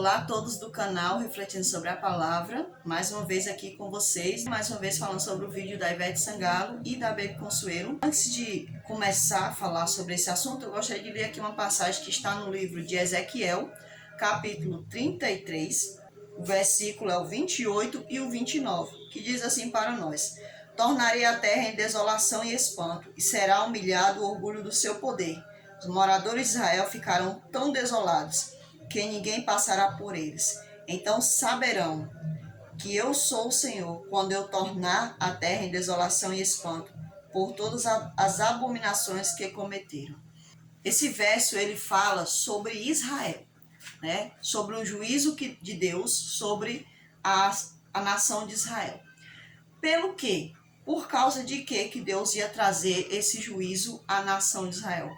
Olá a todos do canal Refletindo sobre a Palavra, mais uma vez aqui com vocês, mais uma vez falando sobre o vídeo da Ivete Sangalo e da Baby Consuelo. Antes de começar a falar sobre esse assunto, eu gostaria de ler aqui uma passagem que está no livro de Ezequiel, capítulo 33, o versículo é o 28 e o 29, que diz assim para nós: Tornarei a terra em desolação e espanto, e será humilhado o orgulho do seu poder. Os moradores de Israel ficarão tão desolados que ninguém passará por eles. Então saberão que eu sou o Senhor, quando eu tornar a terra em desolação e espanto, por todas as abominações que cometeram. Esse verso ele fala sobre Israel, né? Sobre o juízo de Deus sobre a nação de Israel. Pelo quê? Por causa de que Deus ia trazer esse juízo à nação de Israel?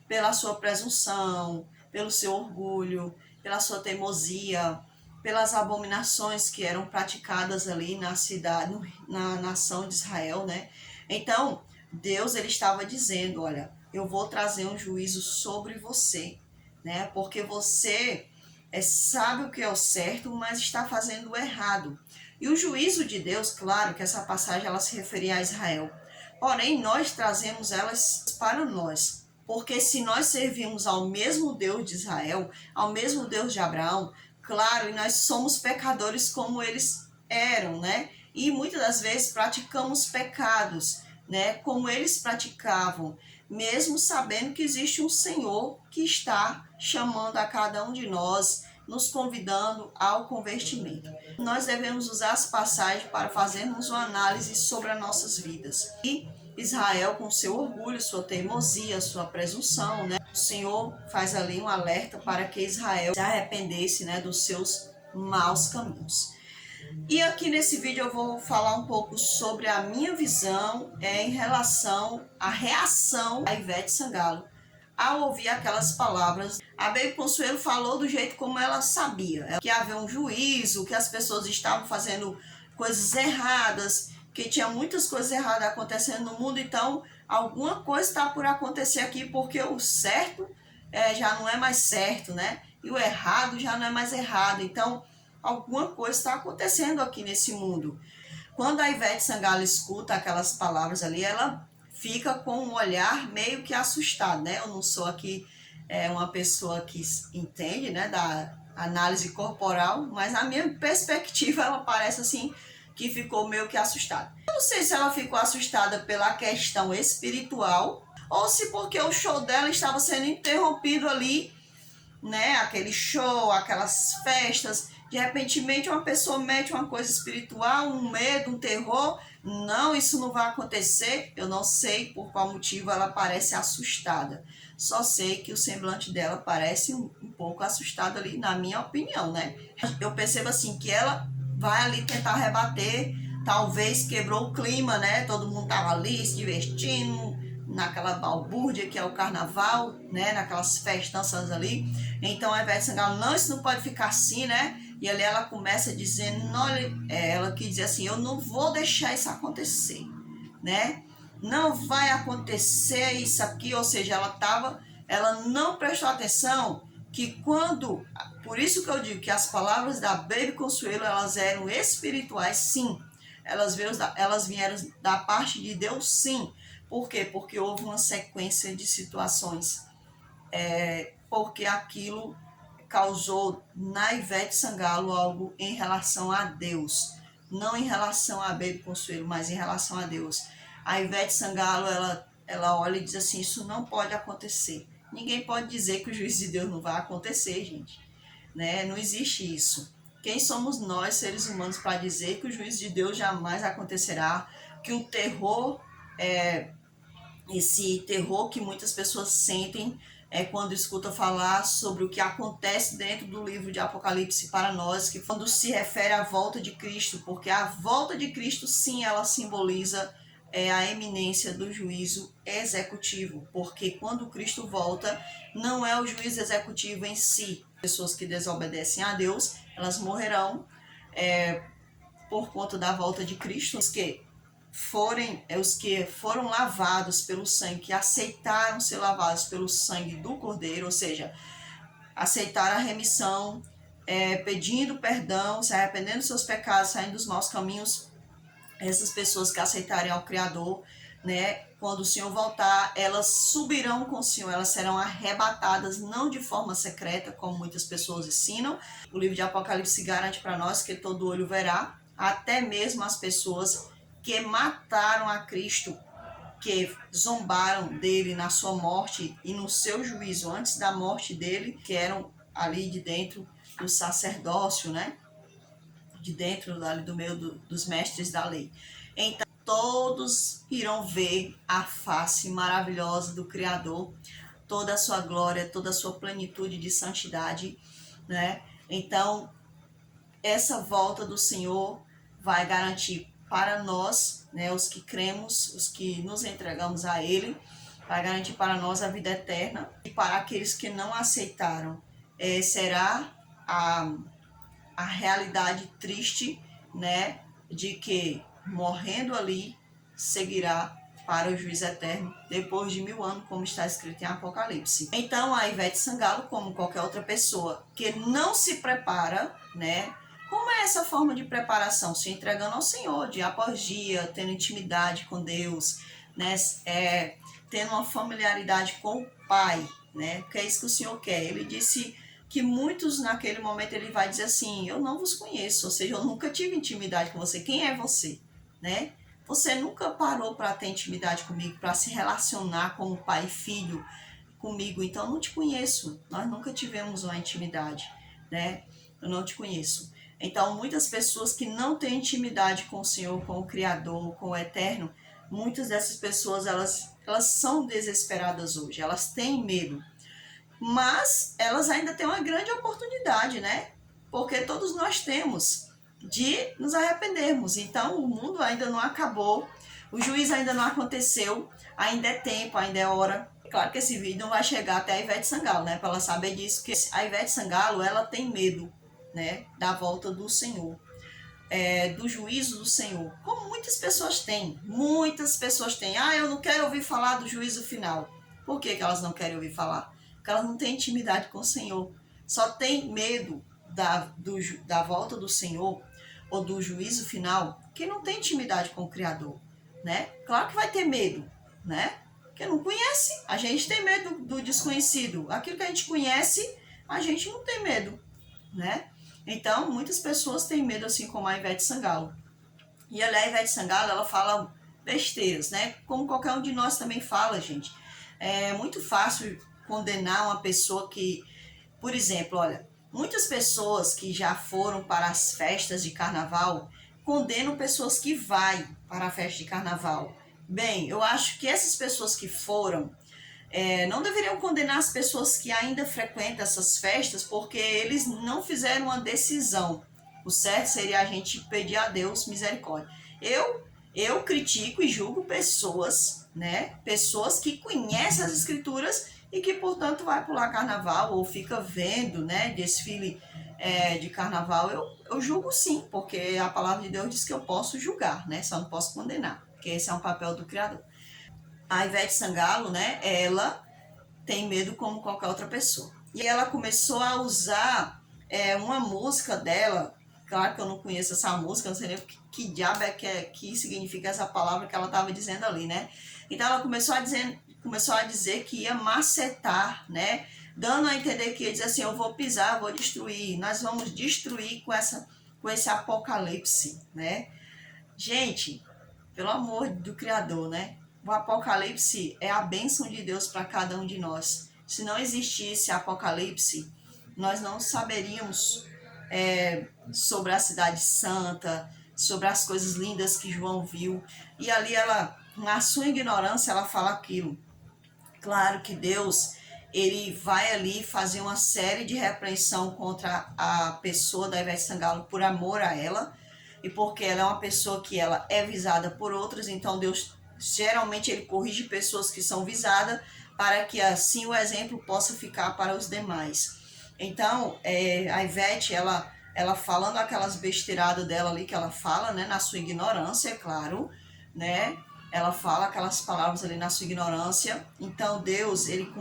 Pela sua presunção, pelo seu orgulho, pela sua teimosia, pelas abominações que eram praticadas ali na cidade, na nação de Israel, né? Então, Deus ele estava dizendo, olha, eu vou trazer um juízo sobre você, né? Porque você sabe o que é o certo, mas está fazendo o errado. E o juízo de Deus, claro que essa passagem ela se referia a Israel, porém nós trazemos elas para nós. Porque se nós servimos ao mesmo Deus de Israel, ao mesmo Deus de Abraão, claro, e nós somos pecadores como eles eram, né? E muitas das vezes praticamos pecados, né? Como eles praticavam, mesmo sabendo que existe um Senhor que está chamando a cada um de nós, nos convidando ao convertimento. Nós devemos usar as passagens para fazermos uma análise sobre as nossas vidas. E Israel, com seu orgulho, sua teimosia, sua presunção, né? O Senhor faz ali um alerta para que Israel se arrependesse, né, dos seus maus caminhos. E aqui nesse vídeo eu vou falar um pouco sobre a minha visão em relação à reação da Ivete Sangalo ao ouvir aquelas palavras. A Baby Consuelo falou do jeito como ela sabia, que havia um juízo, que as pessoas estavam fazendo coisas erradas, que tinha muitas coisas erradas acontecendo no mundo, então alguma coisa está por acontecer aqui, porque o certo já não é mais certo, né? E o errado já não é mais errado, então alguma coisa está acontecendo aqui nesse mundo. Quando a Ivete Sangalo escuta aquelas palavras ali, ela fica com um olhar meio que assustado, né? Eu não sou aqui uma pessoa que entende, né, da análise corporal, mas a minha perspectiva, ela parece assim, que ficou meio que assustada. Eu não sei se ela ficou assustada pela questão espiritual, ou se porque o show dela estava sendo interrompido ali, né? Aquele show, aquelas festas, de repente uma pessoa mete uma coisa espiritual, um medo, um terror. Não, isso não vai acontecer. Eu não sei por qual motivo ela parece assustada. Só sei que o semblante dela parece um pouco assustado ali, na minha opinião, né? Eu percebo assim que ela vai ali tentar rebater, talvez quebrou o clima, né? Todo mundo tava ali se divertindo, naquela balbúrdia que é o carnaval, né? Naquelas festanças ali. Então a Ivete Sangalo, não, isso não pode ficar assim, né? E ali ela começa dizendo, ela que diz assim, eu não vou deixar isso acontecer, né? Não vai acontecer isso aqui, ou seja, ela não prestou atenção que quando, por isso que eu digo que as palavras da Baby Consuelo, elas eram espirituais, sim. Elas vieram da parte de Deus, sim. Por quê? Porque houve uma sequência de situações. Porque aquilo causou na Ivete Sangalo algo em relação a Deus. Não em relação a Baby Consuelo, mas em relação a Deus. A Ivete Sangalo, ela olha e diz assim, isso não pode acontecer. Ninguém pode dizer que o juízo de Deus não vai acontecer, gente. Né? Não existe isso. Quem somos nós, seres humanos, para dizer que o juízo de Deus jamais acontecerá, que o terror, esse terror que muitas pessoas sentem quando escutam falar sobre o que acontece dentro do livro de Apocalipse para nós, que quando se refere à volta de Cristo, porque a volta de Cristo, sim, ela simboliza a eminência do juízo executivo, porque quando Cristo volta, não é o juízo executivo em si. Pessoas que desobedecem a Deus, elas morrerão por conta da volta de Cristo, os que foram lavados pelo sangue, que aceitaram ser lavados pelo sangue do Cordeiro, ou seja, aceitaram a remissão, pedindo perdão, se arrependendo dos seus pecados, saindo dos maus caminhos, essas pessoas que aceitarem ao Criador, né, quando o Senhor voltar, elas subirão com o Senhor, elas serão arrebatadas, não de forma secreta, como muitas pessoas ensinam. O livro de Apocalipse garante para nós que todo olho verá, até mesmo as pessoas que mataram a Cristo, que zombaram dele na sua morte e no seu juízo antes da morte dele, que eram ali de dentro do sacerdócio, né? De dentro ali do meio dos mestres da lei. Então, todos irão ver a face maravilhosa do Criador, toda a sua glória, toda a sua plenitude de santidade, né? Então, essa volta do Senhor vai garantir para nós, né, os que cremos, os que nos entregamos a Ele, vai garantir para nós a vida eterna. E para aqueles que não aceitaram, será a realidade triste, né, de que morrendo ali seguirá para o juízo eterno depois de 1000 anos, como está escrito em Apocalipse. Então a Ivete Sangalo, como qualquer outra pessoa que não se prepara, né, como é essa forma de preparação? Se entregando ao Senhor, dia após dia, tendo intimidade com Deus, né, tendo uma familiaridade com o Pai, né, que é isso que o Senhor quer. Ele disse que muitos naquele momento ele vai dizer assim, eu não vos conheço, ou seja, eu nunca tive intimidade com você. Quem é você, né? Você nunca parou para ter intimidade comigo, para se relacionar como pai e filho comigo, então eu não te conheço. Nós nunca tivemos uma intimidade, né? Eu não te conheço. Então, muitas pessoas que não têm intimidade com o Senhor, com o Criador, com o Eterno, muitas dessas pessoas, elas são desesperadas hoje, elas têm medo. Mas elas ainda têm uma grande oportunidade, né? Porque todos nós temos de nos arrependermos. Então, o mundo ainda não acabou, o juízo ainda não aconteceu, ainda é tempo, ainda é hora. Claro que esse vídeo não vai chegar até a Ivete Sangalo, né? Para ela saber disso, que a Ivete Sangalo, ela tem medo, né? Da volta do Senhor, do juízo do Senhor. Como muitas pessoas têm. Muitas pessoas têm. Ah, eu não quero ouvir falar do juízo final. Por que elas não querem ouvir falar? Porque elas não têm intimidade com o Senhor. Só tem medo da volta do Senhor ou do juízo final quem não tem intimidade com o Criador, né? Claro que vai ter medo, né? Porque não conhece. A gente tem medo do desconhecido. Aquilo que a gente conhece, a gente não tem medo, né? Então, muitas pessoas têm medo, assim como a Ivete Sangalo. E a Ivete Sangalo, ela fala besteiras, né? Como qualquer um de nós também fala, gente. É muito fácil condenar uma pessoa que, por exemplo, olha, muitas pessoas que já foram para as festas de carnaval condenam pessoas que vão para a festa de carnaval. Bem, eu acho que essas pessoas que foram não deveriam condenar as pessoas que ainda frequentam essas festas, porque eles não fizeram uma decisão. O certo seria a gente pedir a Deus misericórdia. Eu critico e julgo pessoas, né? Pessoas que conhecem as escrituras e que, portanto, vai pular carnaval ou fica vendo, né, desfile de carnaval. Eu julgo sim, porque a palavra de Deus diz que eu posso julgar, né? Só não posso condenar, porque esse é um papel do Criador. A Ivete Sangalo, né, ela tem medo como qualquer outra pessoa. E ela começou a usar uma música dela, claro que eu não conheço essa música, não sei nem que diabo que significa essa palavra que ela estava dizendo ali, né? Então ela começou a dizer que ia macetar, né? Dando a entender que ia dizer assim, eu vou pisar, vou destruir, nós vamos destruir com esse apocalipse, né? Gente, pelo amor do Criador, né? O Apocalipse é a bênção de Deus para cada um de nós. Se não existisse Apocalipse, nós não saberíamos sobre a cidade santa, sobre as coisas lindas que João viu. E ali ela, na sua ignorância, ela fala aquilo. Claro que Deus, ele vai ali fazer uma série de repreensão contra a pessoa da Ivete Sangalo por amor a ela, e porque ela é uma pessoa que ela é visada por outros, então Deus geralmente ele corrige pessoas que são visadas para que assim o exemplo possa ficar para os demais. Então, a Ivete, ela falando aquelas besteiradas dela ali que ela fala, né, na sua ignorância, é claro, né? Ela fala aquelas palavras ali na sua ignorância. Então Deus, ele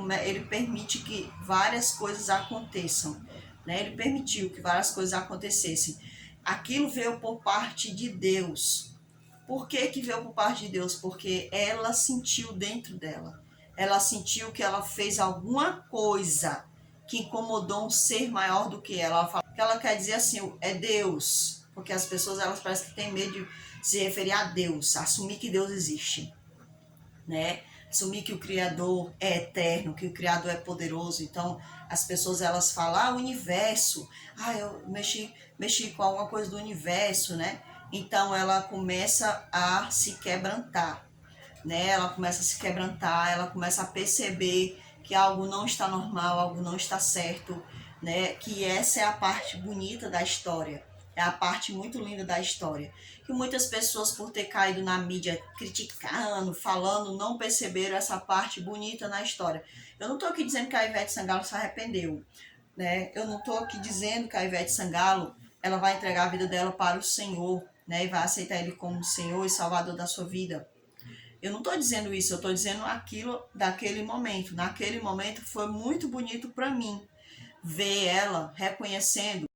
permite que várias coisas aconteçam, né? Ele permitiu que várias coisas acontecessem. Aquilo veio por parte de Deus. Por que que veio por parte de Deus? Porque ela sentiu dentro dela. Ela sentiu que ela fez alguma coisa que incomodou um ser maior do que ela. Ela fala que ela quer dizer assim, é Deus. Porque as pessoas, elas parecem que têm medo de se referir a Deus, assumir que Deus existe, né? Assumir que o Criador é eterno, que o Criador é poderoso. Então, as pessoas, elas falam, o universo. Eu mexi com alguma coisa do universo, né? Então, ela começa a se quebrantar, né? Ela começa a se quebrantar, ela começa a perceber que algo não está normal, algo não está certo, né? Que essa é a parte bonita da história, é a parte muito linda da história. Que muitas pessoas, por ter caído na mídia criticando, falando, não perceberam essa parte bonita na história. Eu não estou aqui dizendo que a Ivete Sangalo se arrependeu, né? Eu não estou aqui dizendo que a Ivete Sangalo ela vai entregar a vida dela para o Senhor, né? E vai aceitar Ele como Senhor e Salvador da sua vida. Eu não estou dizendo isso, eu estou dizendo aquilo daquele momento. Naquele momento foi muito bonito para mim ver ela reconhecendo